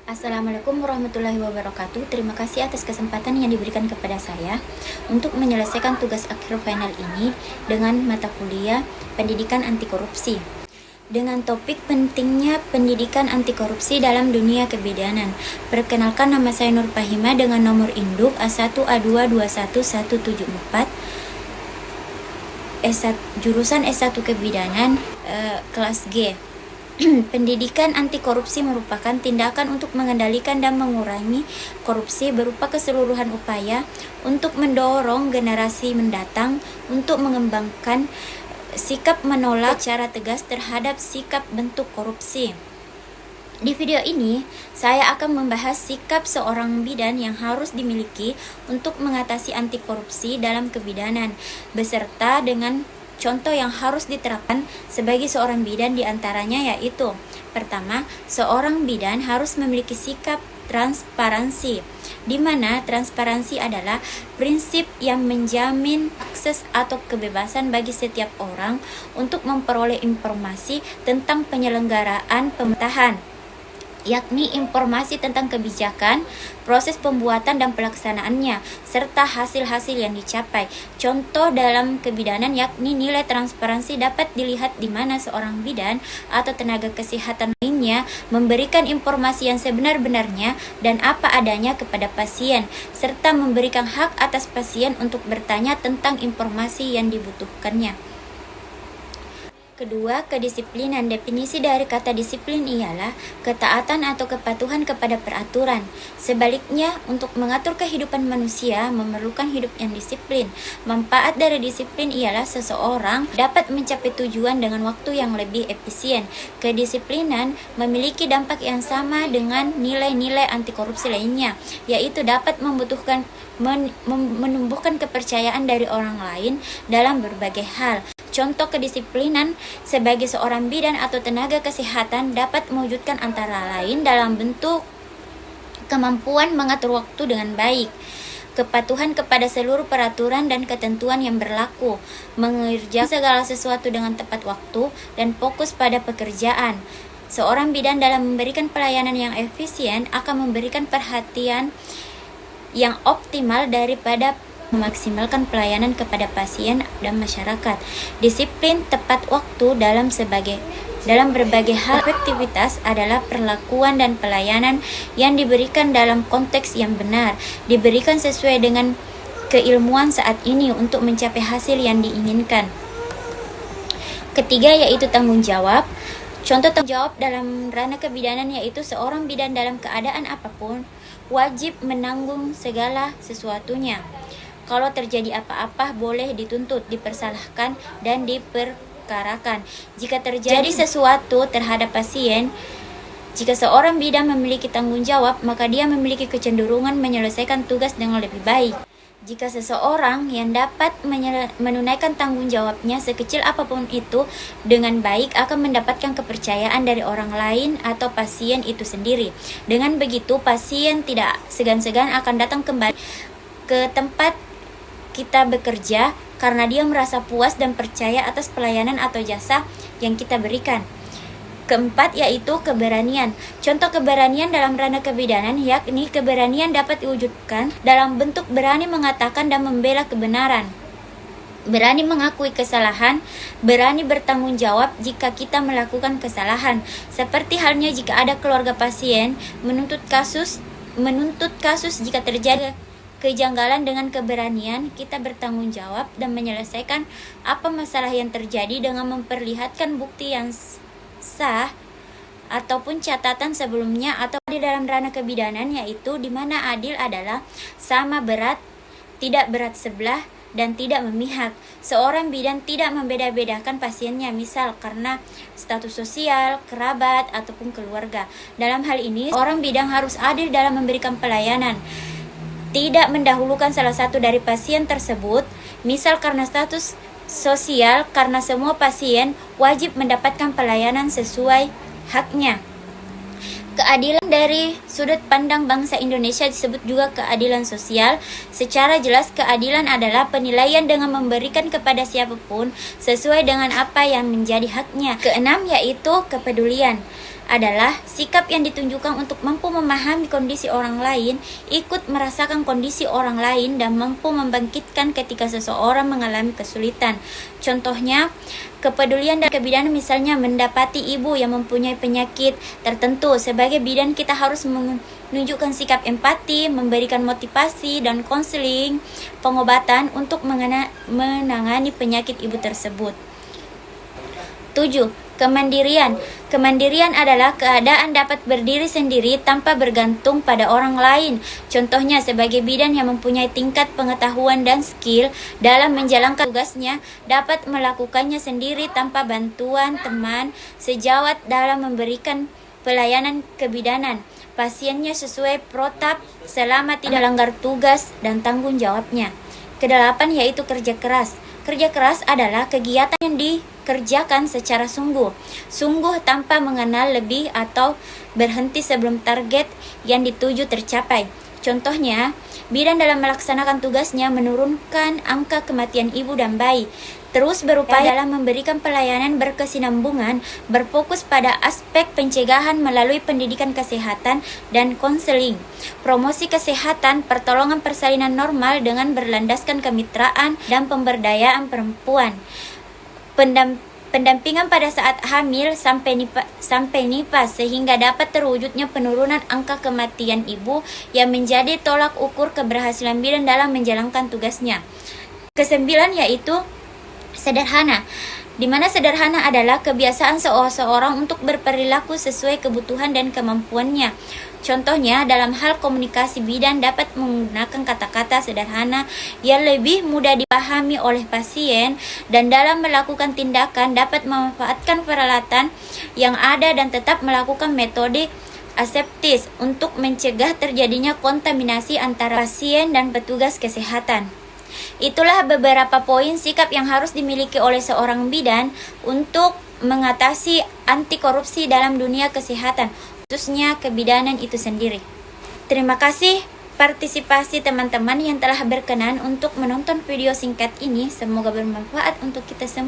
Assalamualaikum warahmatullahi wabarakatuh. Terima kasih atas kesempatan yang diberikan kepada saya untuk menyelesaikan tugas akhir final ini dengan mata kuliah Pendidikan Anti Korupsi. Dengan topik pentingnya pendidikan anti korupsi dalam dunia kebidanan. Perkenalkan, nama saya Nur Fahima dengan nomor induk A1A221174, jurusan S1 Kebidanan, kelas G. Pendidikan anti korupsi merupakan tindakan untuk mengendalikan dan mengurangi korupsi berupa keseluruhan upaya untuk mendorong generasi mendatang untuk mengembangkan sikap menolak secara tegas terhadap sikap bentuk korupsi. Di video ini, saya akan membahas sikap seorang bidan yang harus dimiliki untuk mengatasi anti korupsi dalam kebidanan, beserta dengan contoh yang harus diterapkan sebagai seorang bidan, diantaranya yaitu: pertama, seorang bidan harus memiliki sikap transparansi, di mana transparansi adalah prinsip yang menjamin akses atau kebebasan bagi setiap orang untuk memperoleh informasi tentang penyelenggaraan pemerintahan, yakni informasi tentang kebijakan, proses pembuatan dan pelaksanaannya, serta hasil-hasil yang dicapai. Contoh dalam kebidanan yakni nilai transparansi dapat dilihat di mana seorang bidan atau tenaga kesehatan lainnya memberikan informasi yang sebenar-benarnya dan apa adanya kepada pasien, serta memberikan hak atas pasien untuk bertanya tentang informasi yang dibutuhkannya. Kedua, kedisiplinan. Definisi dari kata disiplin ialah ketaatan atau kepatuhan kepada peraturan. Sebaliknya, untuk mengatur kehidupan manusia memerlukan hidup yang disiplin. Manfaat dari disiplin ialah seseorang dapat mencapai tujuan dengan waktu yang lebih efisien. Kedisiplinan memiliki dampak yang sama dengan nilai-nilai anti korupsi lainnya, yaitu dapat menumbuhkan kepercayaan dari orang lain dalam berbagai hal. Contoh kedisiplinan sebagai seorang bidan atau tenaga kesehatan dapat mewujudkan antara lain dalam bentuk kemampuan mengatur waktu dengan baik, kepatuhan kepada seluruh peraturan dan ketentuan yang berlaku, mengerjakan segala sesuatu dengan tepat waktu, dan fokus pada pekerjaan. Seorang bidan dalam memberikan pelayanan yang efisien akan memberikan perhatian yang optimal daripada memaksimalkan pelayanan kepada pasien dan masyarakat. Disiplin tepat waktu dalam berbagai hal efektivitas adalah perlakuan dan pelayanan yang diberikan dalam konteks yang benar, diberikan sesuai dengan keilmuan saat ini untuk mencapai hasil yang diinginkan. Ketiga, yaitu tanggung jawab. Contoh tanggung jawab dalam ranah kebidanan yaitu seorang bidan dalam keadaan apapun wajib menanggung segala sesuatunya. Kalau terjadi apa-apa boleh dituntut, dipersalahkan, dan diperkarakan. Jika terjadi sesuatu terhadap pasien, jika seorang bidan memiliki tanggung jawab, maka dia memiliki kecenderungan menyelesaikan tugas dengan lebih baik. Jika seseorang yang dapat menunaikan tanggung jawabnya sekecil apapun itu dengan baik akan mendapatkan kepercayaan dari orang lain atau pasien itu sendiri. Dengan begitu, pasien tidak segan-segan akan datang kembali ke tempat kita bekerja karena dia merasa puas dan percaya atas pelayanan atau jasa yang kita berikan. Keempat, yaitu keberanian. Contoh keberanian dalam ranah kebidanan yakni keberanian dapat diwujudkan dalam bentuk berani mengatakan dan membela kebenaran, berani mengakui kesalahan, berani bertanggung jawab jika kita melakukan kesalahan. Seperti halnya jika ada keluarga pasien menuntut kasus jika terjadi kejanggalan. Dengan keberanian kita bertanggung jawab dan menyelesaikan apa masalah yang terjadi dengan memperlihatkan bukti yang sah ataupun catatan sebelumnya. Atau di dalam ranah kebidanan yaitu di mana adil adalah sama berat, tidak berat sebelah, dan tidak memihak. Seorang bidan tidak membeda-bedakan pasiennya, misal karena status sosial, kerabat, ataupun keluarga. Dalam hal ini, seorang bidan harus adil dalam memberikan pelayanan, tidak mendahulukan salah satu dari pasien tersebut, misal karena status sosial, karena semua pasien wajib mendapatkan pelayanan sesuai haknya. Keadilan dari sudut pandang bangsa Indonesia disebut juga keadilan sosial. Secara jelas, keadilan adalah penilaian dengan memberikan kepada siapapun sesuai dengan apa yang menjadi haknya. Keenam, yaitu kepedulian. adalah sikap yang ditunjukkan untuk mampu memahami kondisi orang lain, ikut merasakan kondisi orang lain, dan mampu membangkitkan ketika seseorang mengalami kesulitan. Contohnya, kepedulian dan kebidanan, misalnya mendapati ibu yang mempunyai penyakit tertentu. Sebagai bidan kita harus menunjukkan sikap empati, memberikan motivasi dan konseling pengobatan untuk menangani penyakit ibu tersebut. 7. Kemandirian. Kemandirian adalah keadaan dapat berdiri sendiri tanpa bergantung pada orang lain. Contohnya, sebagai bidan yang mempunyai tingkat pengetahuan dan skill dalam menjalankan tugasnya, dapat melakukannya sendiri tanpa bantuan teman sejawat dalam memberikan pelayanan kebidanan pasiennya sesuai protap selama tidak melanggar tugas dan tanggung jawabnya. Kedelapan yaitu kerja keras. Kerja keras adalah kegiatan yang dikerjakan secara sungguh tanpa mengenal lebih atau berhenti sebelum target yang dituju tercapai. Contohnya, bidan dalam melaksanakan tugasnya menurunkan angka kematian ibu dan bayi, terus berupaya dalam memberikan pelayanan berkesinambungan, berfokus pada aspek pencegahan melalui pendidikan kesehatan dan konseling, promosi kesehatan, pertolongan persalinan normal dengan berlandaskan kemitraan dan pemberdayaan perempuan, pendampingan pada saat hamil sampai nifas sehingga dapat terwujudnya penurunan angka kematian ibu yang menjadi tolak ukur keberhasilan bidan dalam menjalankan tugasnya. Kesembilan yaitu sederhana, di mana sederhana adalah kebiasaan seseorang untuk berperilaku sesuai kebutuhan dan kemampuannya. Contohnya, dalam hal komunikasi, bidan dapat menggunakan kata-kata sederhana yang lebih mudah dipahami oleh pasien, dan dalam melakukan tindakan dapat memanfaatkan peralatan yang ada dan tetap melakukan metode aseptis untuk mencegah terjadinya kontaminasi antara pasien dan petugas kesehatan. Itulah beberapa poin sikap yang harus dimiliki oleh seorang bidan untuk mengatasi anti korupsi dalam dunia kesehatan, khususnya kebidanan itu sendiri. Terima kasih partisipasi teman-teman yang telah berkenan untuk menonton video singkat ini. Semoga bermanfaat untuk kita semua.